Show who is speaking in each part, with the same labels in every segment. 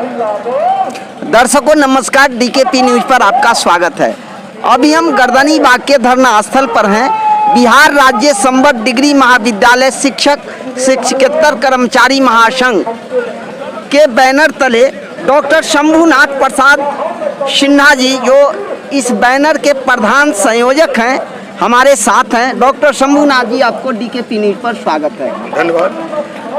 Speaker 1: दर्शकों नमस्कार, DKP news पर आपका स्वागत है। अभी हम गर्दनी बाग के धरना स्थल पर हैं। बिहार राज्य संबद्ध डिग्री महाविद्यालय शिक्षक शिक्षकेतर कर्मचारी महासंघ के बैनर तले डॉक्टर शंभुनाथ प्रसाद सिन्हा जी, जो इस बैनर के प्रधान संयोजक हैं, हमारे साथ हैं। डॉक्टर शंभुनाथ जी, आपको डीकेपी न्यूज पर स्वागत है।
Speaker 2: धन्यवाद।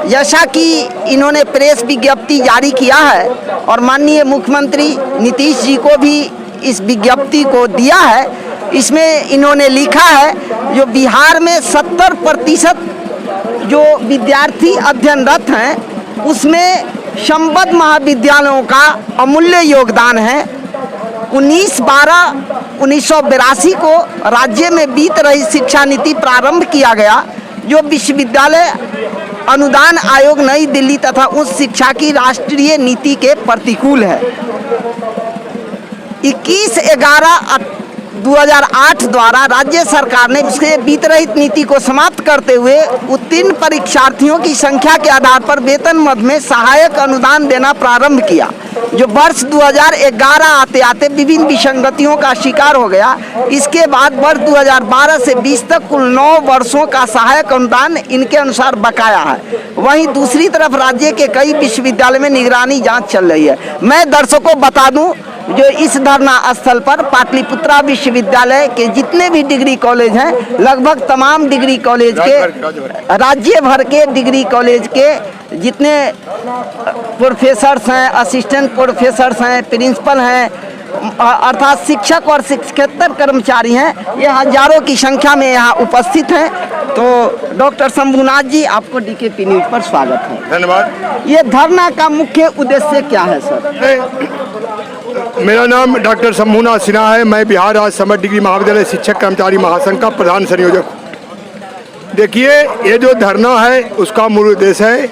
Speaker 1: जैसा कि इन्होंने प्रेस विज्ञप्ति जारी किया है और माननीय मुख्यमंत्री नीतीश जी को भी इस विज्ञप्ति को दिया है, इसमें इन्होंने लिखा है जो बिहार में 70% जो विद्यार्थी अध्ययनरत हैं उसमें संबद्ध महाविद्यालयों का अमूल्य योगदान है। 19/12/1982 को राज्य में बीत रही शिक्षा नीति प्रारंभ किया गया, जो विश्वविद्यालय अनुदान आयोग नई दिल्ली तथा उच्च शिक्षा की राष्ट्रीय नीति के प्रतिकूल है। 21/11/2008 द्वारा राज्य सरकार ने उसके वितरित नीति को समाप्त करते हुए उत्तीर्ण परीक्षार्थियों की संख्या के आधार पर वेतन मद में सहायक अनुदान देना प्रारंभ किया, जो वर्ष 2011 आते आते विभिन्न विसंगतियों का शिकार हो गया। इसके बाद वर्ष 2012 से 20 तक कुल 9 वर्षों का सहायक अनुदान इनके अनुसार बकाया है। वहीं दूसरी तरफ राज्य के कई विश्वविद्यालय में निगरानी जांच चल रही है। मैं दर्शकों को बता दूं, जो इस धरना स्थल पर पाटलिपुत्रा विश्वविद्यालय के जितने भी डिग्री कॉलेज हैं, लगभग तमाम डिग्री कॉलेज के, राज्य भर के डिग्री कॉलेज के जितने प्रोफेसर्स हैं, असिस्टेंट प्रोफेसर्स हैं, प्रिंसिपल हैं, अर्थात शिक्षक और शिक्षकेतर कर्मचारी हैं, ये हजारों की संख्या में यहाँ उपस्थित हैं। तो डॉक्टर शंभुनाथ जी, आपको डीकेपी न्यूज पर स्वागत है।
Speaker 2: धन्यवाद।
Speaker 1: ये धरना का मुख्य उद्देश्य क्या है सर?
Speaker 2: मेरा नाम डॉक्टर शंभुनाथ सिन्हा है। मैं बिहार राज्य संबद्ध डिग्री महाविद्यालय शिक्षक कर्मचारी महासंघ का प्रधान संयोजक हूँ। देखिए, ये जो धरना है उसका मूल उद्देश्य है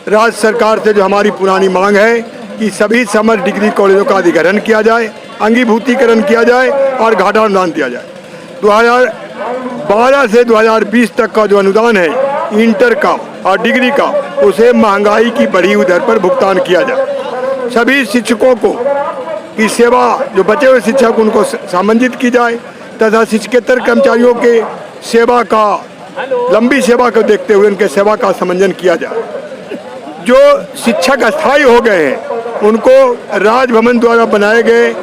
Speaker 2: राज्य सरकार से जो हमारी पुरानी मांग है कि सभी समस्त डिग्री कॉलेजों का अधिग्रहण किया जाए, अंगीभूतीकरण किया जाए और घाटा अनुदान दिया जाए। 2012 से 2020 तक का जो अनुदान है इंटर का और डिग्री का, उसे महंगाई की बढ़ी हुई दर पर भुगतान किया जाए। सभी शिक्षकों को की सेवा, जो बचे हुए शिक्षक उनको सामंजित की जाए तथा शिक्षकेतर कर्मचारियों के सेवा का, लंबी सेवा को देखते हुए उनके सेवा का समंजन किया जाए। जो शिक्षक अस्थायी हो गए हैं उनको राजभवन द्वारा बनाए गए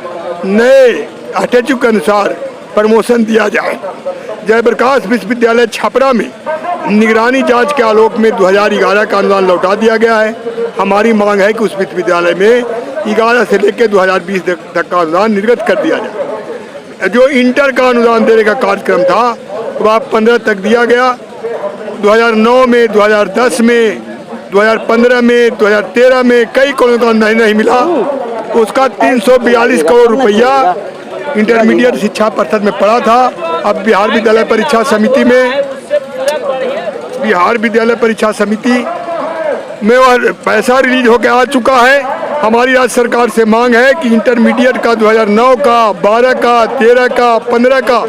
Speaker 2: नए स्टैट्यूट के अनुसार प्रमोशन दिया जाए। जयप्रकाश विश्वविद्यालय छपरा में निगरानी जांच के आलोक में 2011 का अनुदान लौटा दिया गया है। हमारी मांग है कि उस विश्वविद्यालय में 11 से लेकर 2020 तक का अनुदान निर्गत कर दिया जाए। जो इंटर का अनुदान देने का कार्यक्रम था वह 15 तक दिया गया। 2009 में, 2010 में, 2015 में, 2013 में कई कॉलेजों का अनुदान नहीं मिला। उसका 342 करोड़ रुपया इंटरमीडिएट शिक्षा परिषद में पड़ा था। अब बिहार विद्यालय परीक्षा समिति में वह पैसा रिलीज होकर आ चुका है। हमारी राज्य सरकार से मांग है कि इंटरमीडिएट का 2009 का, 12 का, 13 का, 15 का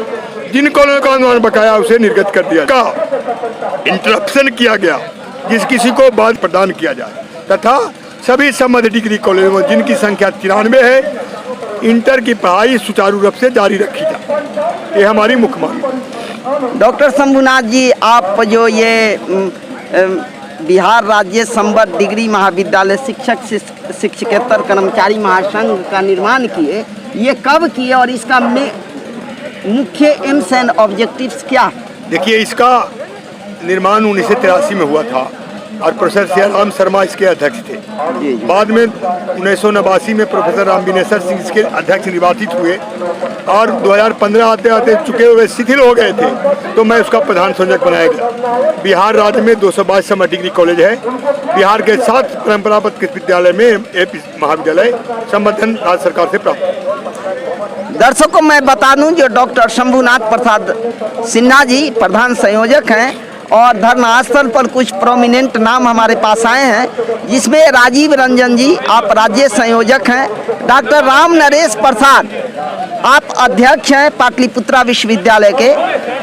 Speaker 2: जिन कॉलेजों का अनुदान बकाया उसे निर्गत कर दिया का इंटरप्शन किया गया, जिस किसी को बाद प्रदान किया जाए तथा सभी संबद्ध डिग्री कॉलेजों में जिनकी संख्या 93 है, इंटर की पढ़ाई सुचारू रूप से जारी रखी जाए। ये हमारी मुख्य मांग है।
Speaker 1: डॉक्टर शंभुनाथ जी, आप जो ये बिहार राज्य संबद्ध डिग्री महाविद्यालय शिक्षक शिक्षकेतर कर्मचारी महासंघ का निर्माण किए, ये कब किए और इसका मुख्य एम्स एंड ऑब्जेक्टिव्स क्या?
Speaker 2: देखिए, इसका निर्माण 1983 में हुआ था और प्रोफेसर सियाराम शर्मा इसके अध्यक्ष थे। बाद में 1989 में प्रोफेसर रामविनेश्वर सिंह इसके अध्यक्ष निर्वाचित हुए और 2015 आते आते चुके हुए शिथिल हो गए थे, तो मैं उसका प्रधान संयोजक बनाया गया। बिहार राज्य में 222 समर्थ डिग्री कॉलेज है। बिहार के 7 परंपरागत विश्वविद्यालय में एक महाविद्यालय संबंधन राज्य सरकार से प्राप्त।
Speaker 1: दर्शकों मैं बता दूं, जो डॉक्टर शंभुनाथ प्रसाद सिन्हा जी प्रधान संयोजक हैं और धरना स्थल पर कुछ प्रोमिनेंट नाम हमारे पास आए हैं, जिसमें राजीव रंजन जी, आप राज्य संयोजक हैं। डॉक्टर राम नरेश प्रसाद, आप अध्यक्ष हैं पाटलिपुत्रा विश्वविद्यालय के।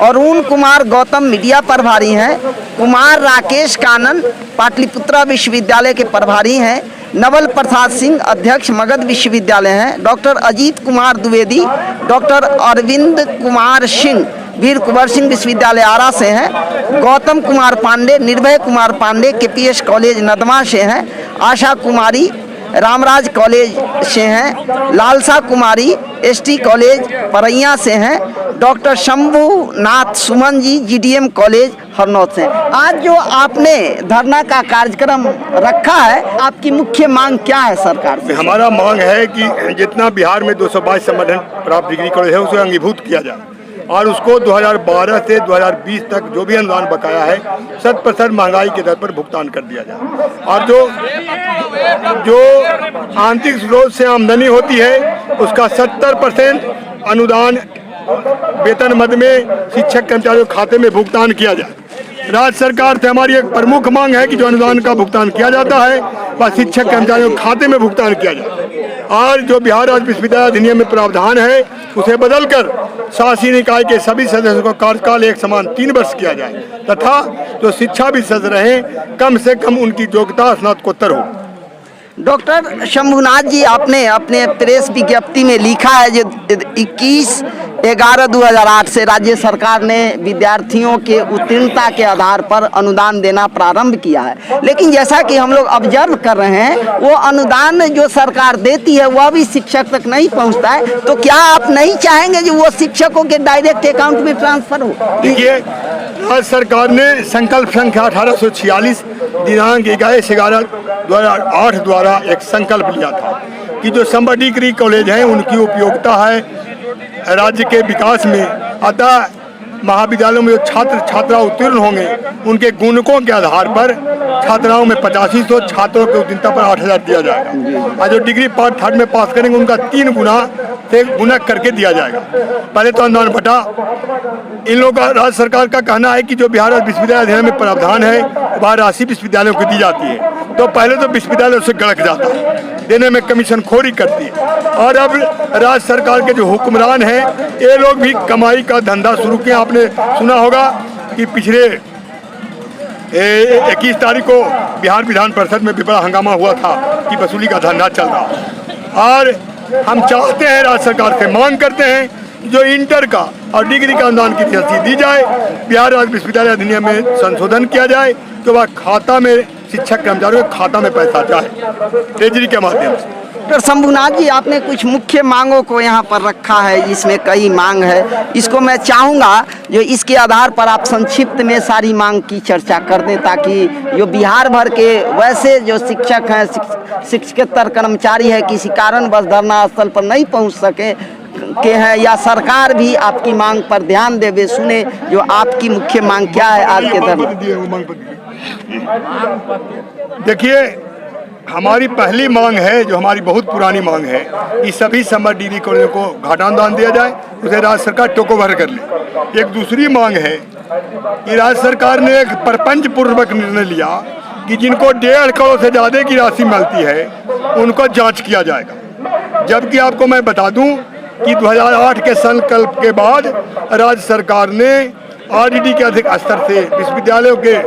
Speaker 1: अरुण कुमार गौतम मीडिया प्रभारी हैं। कुमार राकेश कानन पाटलिपुत्रा विश्वविद्यालय के प्रभारी हैं। नवल प्रसाद सिंह अध्यक्ष मगध विश्वविद्यालय हैं, डॉक्टर अजीत कुमार द्विवेदी, डॉक्टर अरविंद कुमार सिंह वीर कुंवर सिंह विश्वविद्यालय आरा से हैं, गौतम कुमार पांडे, निर्भय कुमार पांडे केपीएस कॉलेज नदमा से हैं, आशा कुमारी रामराज कॉलेज से हैं, लालसा कुमारी एसटी कॉलेज परैया से हैं, doctor Shambhunath Suman ji GDM college Harnaut से हैं। आज जो आपने धरना का कार्यक्रम रखा है, आपकी मुख्य मांग क्या है सरकार से?
Speaker 2: हमारा मांग है कि जितना बिहार में 222 संवर्धन प्राप्त डिग्री कॉलेज है उसे अंगीभूत किया जाए और उसको 2012 से 2020 तक जो भी अनुदान बकाया है 100% महंगाई के दर पर भुगतान कर दिया जाए। और जो आंतरिक स्रोत से आमदनी होती है उसका 70% अनुदान वेतन मद में शिक्षक कर्मचारियों के खाते में भुगतान किया जाए। राज्य सरकार से हमारी एक प्रमुख मांग है कि जो अनुदान का भुगतान किया जाता है वह शिक्षक कर्मचारियों के खाते में भुगतान किया जाए और जो बिहार राज्य विश्वविद्यालय अधिनियम में प्रावधान है उसे बदलकर शासी निकाय के सभी सदस्यों का कार्यकाल एक समान 3 वर्ष किया जाए तथा जो शिक्षा भी सद रहे कम से कम उनकी योग्यता स्नातकोत्तर हो।
Speaker 1: डॉक्टर शंभुनाथ जी, आपने अपने प्रेस विज्ञप्ति में लिखा है जो 21/11/2008 से राज्य सरकार ने विद्यार्थियों के उत्तीर्णता के आधार पर अनुदान देना प्रारंभ किया है, लेकिन जैसा कि हम लोग ऑब्जर्व कर रहे हैं वो अनुदान जो सरकार देती है वह भी शिक्षक तक नहीं पहुंचता है। तो क्या आप नहीं चाहेंगे जो वो शिक्षकों के डायरेक्ट अकाउंट में ट्रांसफर हो?
Speaker 2: देखिए, राज्य सरकार ने संकल्प संख्या 1846 दिनांक 11/11/2008 द्वारा एक संकल्प लिया था कि जो संबद्ध डिग्री कॉलेज हैं उनकी उपयोगिता है राज्य के विकास में, अतः महाविद्यालयों में जो छात्र छात्रा उत्तीर्ण होंगे उनके गुणकों के आधार पर छात्राओं में 8500, छात्रों की उत्तीर्णता पर 8000 दिया जाएगा और जो डिग्री पार्ट 3 में पास करेंगे उनका 3 गुना से गुणक करके दिया जाएगा। पहले तो अनुदान बटा इन लोगों का राज्य सरकार का कहना है कि जो बिहार विश्वविद्यालय अधिनियम में प्रावधान है वह राशि विश्वविद्यालयों को दी जाती है, तो पहले तो विश्वविद्यालय उससे गड़क जाता है, देने में कमीशन खोरी करती है और अब राज्य सरकार के जो हुक्मरान हैं ये लोग भी कमाई का धंधा शुरू किया। आपने सुना होगा कि पिछले 21 तारीख को बिहार विधान परिषद में भी बड़ा हंगामा हुआ था कि वसूली का धंधा चल रहा और हम चाहते हैं राज्य सरकार से मांग करते हैं जो इंटर का और डिग्री का अनुदान की रसीद दी जाए, बिहार राज्य विश्वविद्यालय अधिनियम में संशोधन किया जाए तो वह खाता में शिक्षक कर्मचारियों के खाता में पैसा जाए ट्रेजरी के माध्यम से।
Speaker 1: डॉक्टर शंभुनाथ जी, आपने कुछ मुख्य मांगों को यहाँ पर रखा है, इसमें कई मांग है, इसको मैं चाहूँगा जो इसके आधार पर आप संक्षिप्त में सारी मांग की चर्चा कर दें ताकि जो बिहार भर के वैसे जो शिक्षक हैं, शिक्षकेतर कर्मचारी है किसी कारणवश धरना स्थल पर नहीं पहुँच सके के हैं या सरकार भी आपकी मांग पर ध्यान देवे, सुने जो आपकी मुख्य मांग क्या है आज के धरने?
Speaker 2: देखिए, हमारी पहली मांग है जो हमारी बहुत पुरानी मांग है कि सभी संबद्ध डिग्री कॉलेजों को घाटा अनुदान दिया जाए, उसे राज्य सरकार टेक ओवर कर ले। एक दूसरी मांग है कि राज्य सरकार ने एक प्रपंच पूर्वक निर्णय लिया कि जिनको 1.5 करोड़ से ज़्यादा की राशि मिलती है उनको जांच किया जाएगा, जबकि आपको मैं बता दूं कि 2008 के संकल्प के बाद राज्य सरकार ने आरडीडी के अधिक स्तर से विश्वविद्यालयों के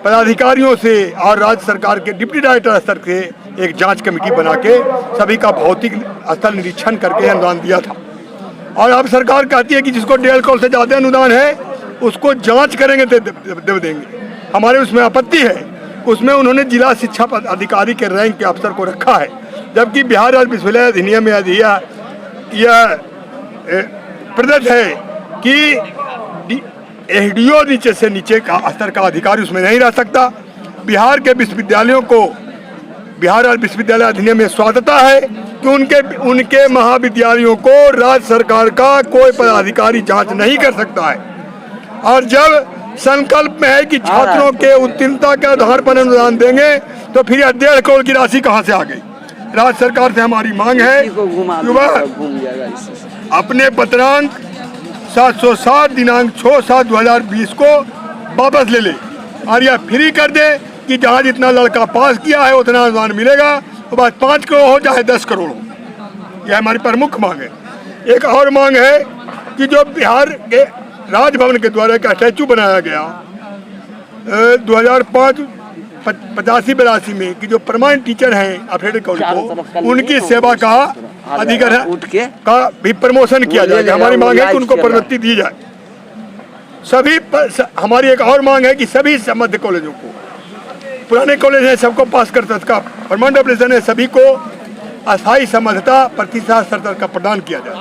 Speaker 2: पदाधिकारियों से और राज्य सरकार के डिप्टी डायरेक्टर स्तर से एक जांच कमेटी बना के सभी का भौतिक स्थल निरीक्षण करके अनुदान दिया था और अब सरकार कहती है कि जिसको 1.5 करोड़ से ज़्यादा अनुदान है उसको जांच करेंगे तो दे देंगे। हमारे उसमें आपत्ति है, उसमें उन्होंने जिला शिक्षा अधिकारी के रैंक के अफसर को रखा है, जबकि बिहार राज्य विश्वविद्यालय अधिनियम में यह प्रदत्त है कि एसडीओ नीचे से नीचे का स्तर का अधिकारी उसमें नहीं रह सकता। बिहार के विश्वविद्यालयों को बिहार विश्वविद्यालय अधिनियम में स्वायत्तता है कि उनके महाविद्यालयों को राज्य सरकार का कोई पदाधिकारी जांच नहीं कर सकता है और जब संकल्प में है कि छात्रों के उत्तीर्णता के आधार पर अनुदान देंगे तो फिर 1.5 करोड़ की राशि कहां से आ गई। राज्य सरकार से हमारी मांग है कि वह अपने पत्रांक 707 दिनांक 6/7/2020 को वापस ले ले और यह फ्री कर दे कि जहाँ जितना लड़का पास किया है उतना अनुदान मिलेगा, तो बस 5 करोड़ हो चाहे 10 करोड़ हो। यह हमारी प्रमुख मांग है। एक और मांग है कि जो बिहार के राजभवन के द्वारा एक स्टैचू बनाया गया 2005 85-82 में कि जो परमानेंट टीचर हैं अफेडेड कॉलेज को, उनकी सेवा का अधिग्रहण का भी प्रमोशन किया जाए। हमारी मांग है कि उनको प्रोन्नति दी जाए। हमारी एक और मांग है कि सभी मध्य कॉलेजों को, पुराने कॉलेज हैं सबको पास करता का परमानेंट ऑपरेशन है, सभी को अस्थायी समर्थता प्रतिशत स्तर का प्रदान किया जाए।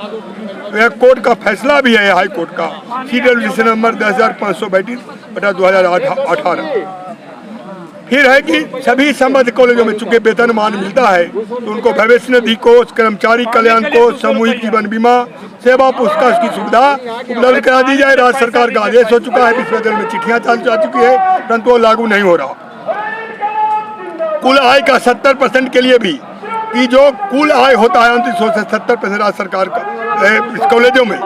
Speaker 2: यह कोर्ट का फैसला भी है, हाई कोर्ट का CWC नंबर 10,532/2018। फिर है कि सभी संबद्ध कॉलेजों में चूंकि वेतनमान मिलता है तो उनको भविष्य निधि कोष, कर्मचारी कल्याण कोष, सामूहिक जीवन बीमा, सेवा पुस्तक की सुविधा उपलब्ध करा दी जाए। राज्य सरकार का आदेश हो चुका है, विश्वविद्यालय में चिट्ठियां जा चुकी है, परंतु वो लागू नहीं हो रहा। कुल आय का 70% के लिए भी कि जो कुल आय होता है 2900 से 70% राज्य सरकार का इस कॉलेजों में,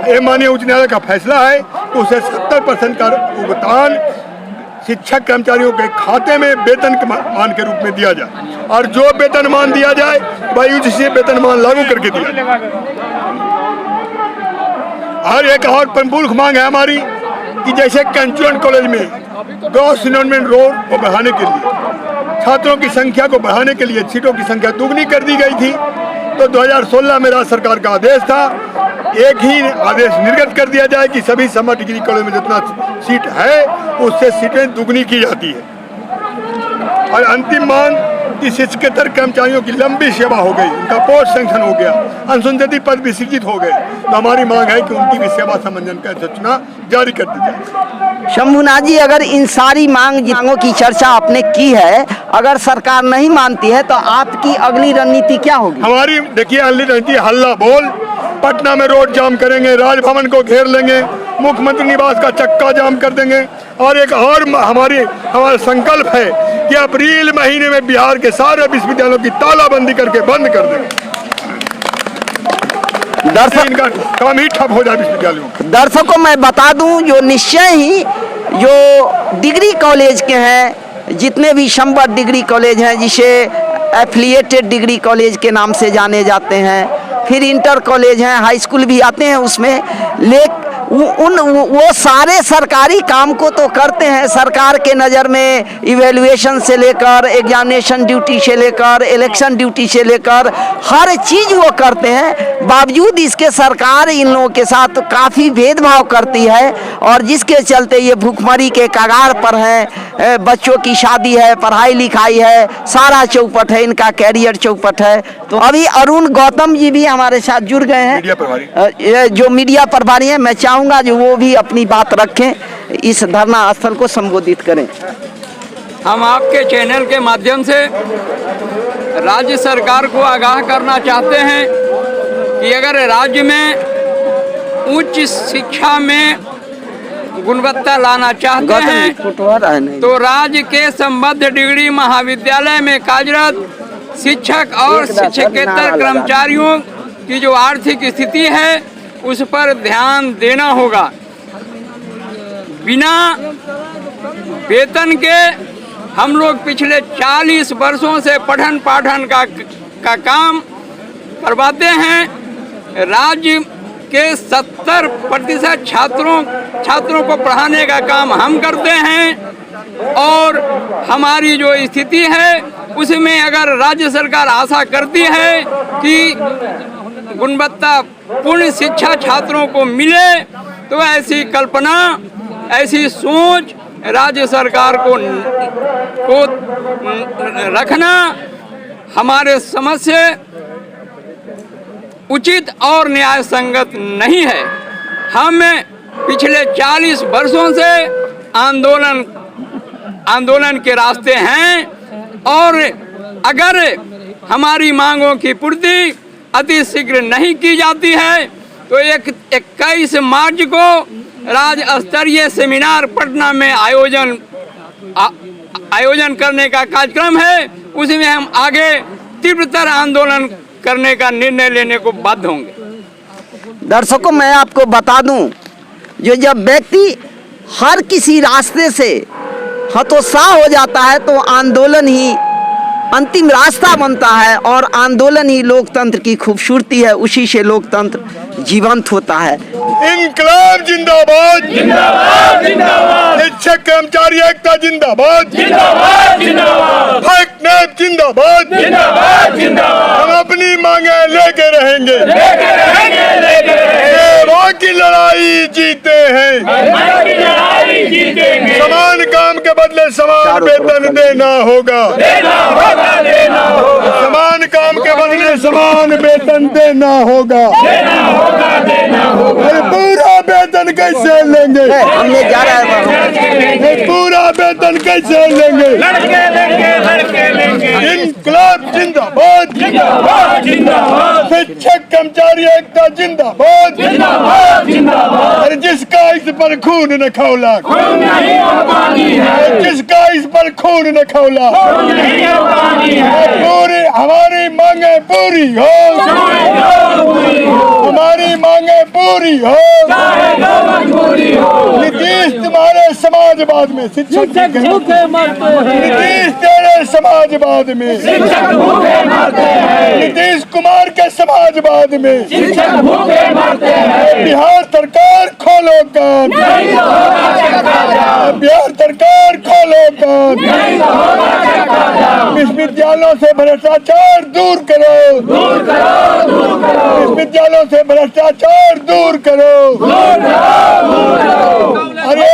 Speaker 2: ये माननीय उच्च न्यायालय का फैसला है, तो उसे 70% का भुगतान शिक्षक कर्मचारियों के खाते में वेतन के मान के रूप में दिया जाए, और जो वेतनमान दिया जाए वही उसी वेतनमान लागू करके दिया जाए। और एक और प्रमुख मांग है हमारी कि जैसे कंचुएंट कॉलेज में ग्रॉस एनरोलमेंट रोल को बढ़ाने के लिए, छात्रों की संख्या को बढ़ाने के लिए सीटों की संख्या दुगनी कर दी गई थी, तो 2016 में राज्य सरकार का आदेश था, एक ही आदेश निर्गत कर दिया जाए कि सभी समर डिग्री कॉलेज में जितना सीट है उससे सीटें दुगनी की जाती है। और अंतिम मांग कि शिक्षकेतर कर्मचारियों की लंबी सेवा हो गई, उनका पोस्ट सैंक्शन हो गया, अनुशंसित पद भी सृजित हो गए, तो हमारी मांग है कि उनकी भी सेवा समंजन का सूचना जारी कर दी जाए।
Speaker 1: शंभुनाथ जी, अगर इन सारी मांगों की चर्चा आपने की है, अगर सरकार नहीं मानती है तो आपकी अगली रणनीति क्या होगी?
Speaker 2: हमारी देखिए अगली रणनीति हल्ला बोल, पटना में रोड जाम करेंगे, राजभवन को घेर लेंगे, मुख्यमंत्री निवास का चक्का जाम कर देंगे। और एक और हमारा संकल्प है कि अप्रैल महीने में बिहार के सारे विश्वविद्यालयों की तालाबंदी करके बंद कर देंगे। इनका काम ही ठप हो जाए विश्वविद्यालयों।
Speaker 1: दर्शकों मैं बता दूं, जो निश्चय ही जो डिग्री कॉलेज के हैं, जितने भी संबद्ध डिग्री कॉलेज हैं, जिसे एफिलिएटेड डिग्री कॉलेज के नाम से जाने जाते हैं, फिर इंटर कॉलेज हैं, हाई स्कूल भी आते हैं उसमें, वो सारे सरकारी काम को तो करते हैं। सरकार के नज़र में इवैल्यूएशन से लेकर एग्जामिनेशन ड्यूटी से लेकर इलेक्शन ड्यूटी से लेकर हर चीज़ वो करते हैं। बावजूद इसके सरकार इन लोगों के साथ काफ़ी भेदभाव करती है, और जिसके चलते ये भूखमरी के कगार पर हैं। बच्चों की शादी है, पढ़ाई लिखाई है, सारा चौपट है, इनका कैरियर चौपट है। तो अभी अरुण गौतम जी भी हमारे साथ जुड़ गए हैं, जो मीडिया प्रभारी हैं। मैं चाहूँगा जो वो भी अपनी बात रखें, इस धरना स्थल को संबोधित करें।
Speaker 3: हम आपके चैनल के माध्यम से राज्य सरकार को आगाह करना चाहते हैं कि अगर राज्य में उच्च शिक्षा में गुणवत्ता लाना चाहते हैं तो राज्य के संबद्ध डिग्री महाविद्यालय में कार्यरत शिक्षक और शिक्षकेतर कर्मचारियों की जो आर्थिक स्थिति है उस पर ध्यान देना होगा। बिना वेतन के हम लोग पिछले 40 वर्षों से पठन पाठन का काम करवाते हैं। राज्य के 70% छात्रों को पढ़ाने का काम हम करते हैं, और हमारी जो स्थिति है उसमें अगर राज्य सरकार आशा करती है कि गुणवत्ता पूर्ण शिक्षा छात्रों को मिले, तो ऐसी कल्पना, ऐसी सोच राज्य सरकार को रखना हमारे समझ से उचित और न्याय संगत नहीं है। हम पिछले 40 वर्षों से आंदोलन के रास्ते हैं, और अगर हमारी मांगों की पूर्ति अति शीघ्र नहीं की जाती है तो 21 मार्च को राज्य स्तरीय सेमिनार पटना में आयोजन करने का कार्यक्रम है। उसमें हम आगे तीव्रतर आंदोलन करने का निर्णय लेने को बाध्य होंगे।
Speaker 1: दर्शकों मैं आपको बता दूं, जब व्यक्ति हर किसी रास्ते से हतोत्साह हो जाता है तो आंदोलन ही अंतिम रास्ता बनता है और आंदोलन ही लोकतंत्र की खूबसूरती है, उसी से लोकतंत्र जीवंत होता है।
Speaker 2: इनकलाब जिंदाबाद, जिंदाबाद जिंदाबाद, शिक्षक कर्मचारी एकता जिंदाबाद, जिंदाबाद जिंदाबाद, हैकनेप जिंदाबाद, जिंदाबाद जिंदाबाद। हम अपनी मांगे लेके रहेंगे, लेके रहेंगे, लेके रहेंगे। सेवा की लड़ाई जीते हैं, समान काम के बदले समान वेतन देना होगा, देना होगा, देना होगा। समान काम के बदले समान वेतन देना होगा, देना होगा, देना होगा। पूरा वेतन कैसे लेंगे?
Speaker 1: हमने जा रहा है
Speaker 2: पूरा वेतन कैसे लेंगे?
Speaker 4: लड़के लेंगे, लड़के लेंगे।
Speaker 2: इनकलाब जिंदाबाद,
Speaker 4: जिंदाबाद जिंदाबाद,
Speaker 2: शिक्षक कर्मचारी एकता जिंदाबाद,
Speaker 4: जिंदाबाद जिंदाबाद।
Speaker 2: अरे जिसका इस पर खून न खौला,
Speaker 4: खून नहीं पानी है,
Speaker 2: जिसका इस पर खून न खौला,
Speaker 4: खून नहीं पानी है।
Speaker 2: पूरी हमारी मांगे पूरी हो, हमारी मांगे पूरी हो।
Speaker 4: मजबूरी हो।
Speaker 2: नीतीश तुम्हारे समाजवाद में शिक्षक
Speaker 4: भूखे मरते हैं,
Speaker 2: नीतीश तेरे समाजवाद में,
Speaker 4: शिक्षक भूखे मरते हैं,
Speaker 2: नीतीश कुमार के समाजवाद में,
Speaker 4: शिक्षक भूखे मरते हैं।
Speaker 2: बिहार सरकार खोलो कान,
Speaker 4: नहीं तो होगा चक्काजाम,
Speaker 2: बिहार सरकार खोलो कान।
Speaker 4: नहीं तो होगा चक्काजाम।
Speaker 2: विश्वविद्यालयों से भ्रष्टाचार दूर करो,
Speaker 4: दूर करो, दूर करो,
Speaker 2: विश्वविद्यालयों से भ्रष्टाचार दूर करो।
Speaker 4: दूर करो, दूर करो।
Speaker 2: अरे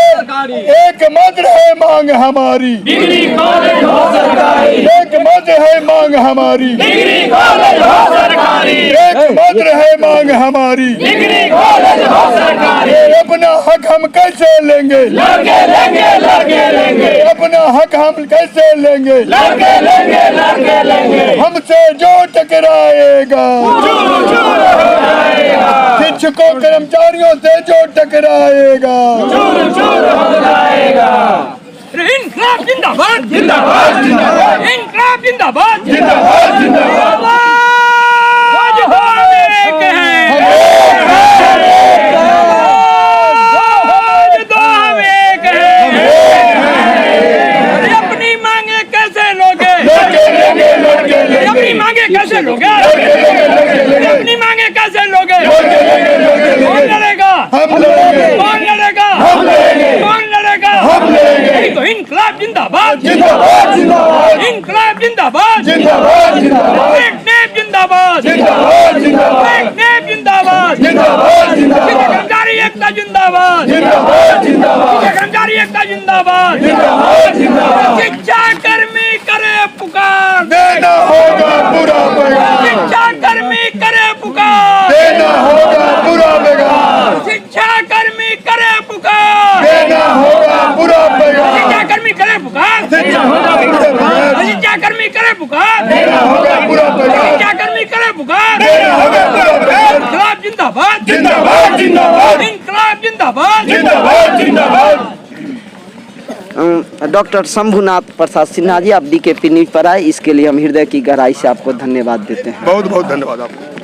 Speaker 2: एक मात्र है मांग हमारी,
Speaker 4: डिग्री कॉलेज हो सरकारी,
Speaker 2: एक मात्र है मांग हमारी,
Speaker 4: डिग्री कॉलेज हो सरकारी,
Speaker 2: एक मात्र है मांग हमारी।
Speaker 4: डिग्री कॉलेज हो सरकारी।
Speaker 2: ये अपना हक हम कैसे लेंगे?
Speaker 4: लड़के लेंगे, लड़के लेंगे,
Speaker 2: अपना हक हम कैसे लेंगे?
Speaker 4: लड़के लेंगे, लड़के लेंगे।
Speaker 2: हमसे जो टकराएगा,
Speaker 4: चूर चूर हो जाएगा,
Speaker 2: शिक्षकों कर्मचारियों से जो टकराएगा,
Speaker 4: चूर चूर हो जाएगा।
Speaker 3: इनकलाब जिंदाबाद,
Speaker 4: जिंदाबाद जिंदाबाद,
Speaker 3: इनकलाब जिंदाबाद,
Speaker 4: जिंदाबाद जिंदाबाद।
Speaker 3: आज हम एक हैं, आज तो हम एक हैं। अरे अपनी मांगे कैसे लोगे?
Speaker 2: लड़के लेंगे, लड़के
Speaker 3: अरे अपनी
Speaker 2: लेंगे,
Speaker 3: मांगे कैसे लोगे?
Speaker 2: लेंगे,
Speaker 3: अरे अपनी मांगे कैसे लोगे?
Speaker 2: लेंगे,
Speaker 3: कौन लड़ेगा?
Speaker 2: हम लड़ेंगे,
Speaker 3: कौन लड़ेगा?
Speaker 2: हम लड़ेंगे,
Speaker 3: कौन लड़ेगा?
Speaker 2: हम लड़ेंगे।
Speaker 3: यही तो इनकलाब जिंदाबाद,
Speaker 2: जिंदाबाद जिंदाबाद,
Speaker 3: इनकलाब जिंदाबाद,
Speaker 2: जिंदाबाद जिंदाबाद,
Speaker 3: हैकनेप जिंदाबाद,
Speaker 2: जिंदाबाद जिंदाबाद,
Speaker 3: हैकनेप जिंदाबाद,
Speaker 2: जिंदाबाद जिंदाबाद,
Speaker 3: शिक्षक कर्मचारी एकता जिंदाबाद,
Speaker 2: जिंदाबाद जिंदाबाद,
Speaker 3: शिक्षक कर्मचारी एकता जिंदाबाद,
Speaker 2: जिंदाबाद जिंदाबाद।
Speaker 3: शिक्षा कर्मी करे पुकार,
Speaker 2: देना होगा पूरा पैगाम,
Speaker 3: शिक्षा कर्मी करे पुकार,
Speaker 2: देना होगा पूरा पैगाम,
Speaker 3: शिक्षा कर्मी करे पुकार,
Speaker 2: देना होगा पूरा पैगाम,
Speaker 3: शिक्षा कर्मी करे पुकार,
Speaker 2: देना होगा पूरा पैगाम,
Speaker 3: शिक्षा कर्मी करे पुकार,
Speaker 2: देना होगा पूरा पैगाम,
Speaker 3: शिक्षा कर्मी करे पुकार,
Speaker 2: देना होगा पूरा पैगाम।
Speaker 3: इनकलाब जिंदाबाद,
Speaker 2: जिंदाबाद जिंदाबाद,
Speaker 3: इनकलाब जिंदाबाद,
Speaker 2: जिंदाबाद जिंदाबाद।
Speaker 1: डॉक्टर शंभुनाथ प्रसाद सिन्हा जी, आप DKP न्यूज पर आए, इसके लिए हम हृदय की गहराई से आपको धन्यवाद देते हैं।
Speaker 2: बहुत बहुत धन्यवाद आपको।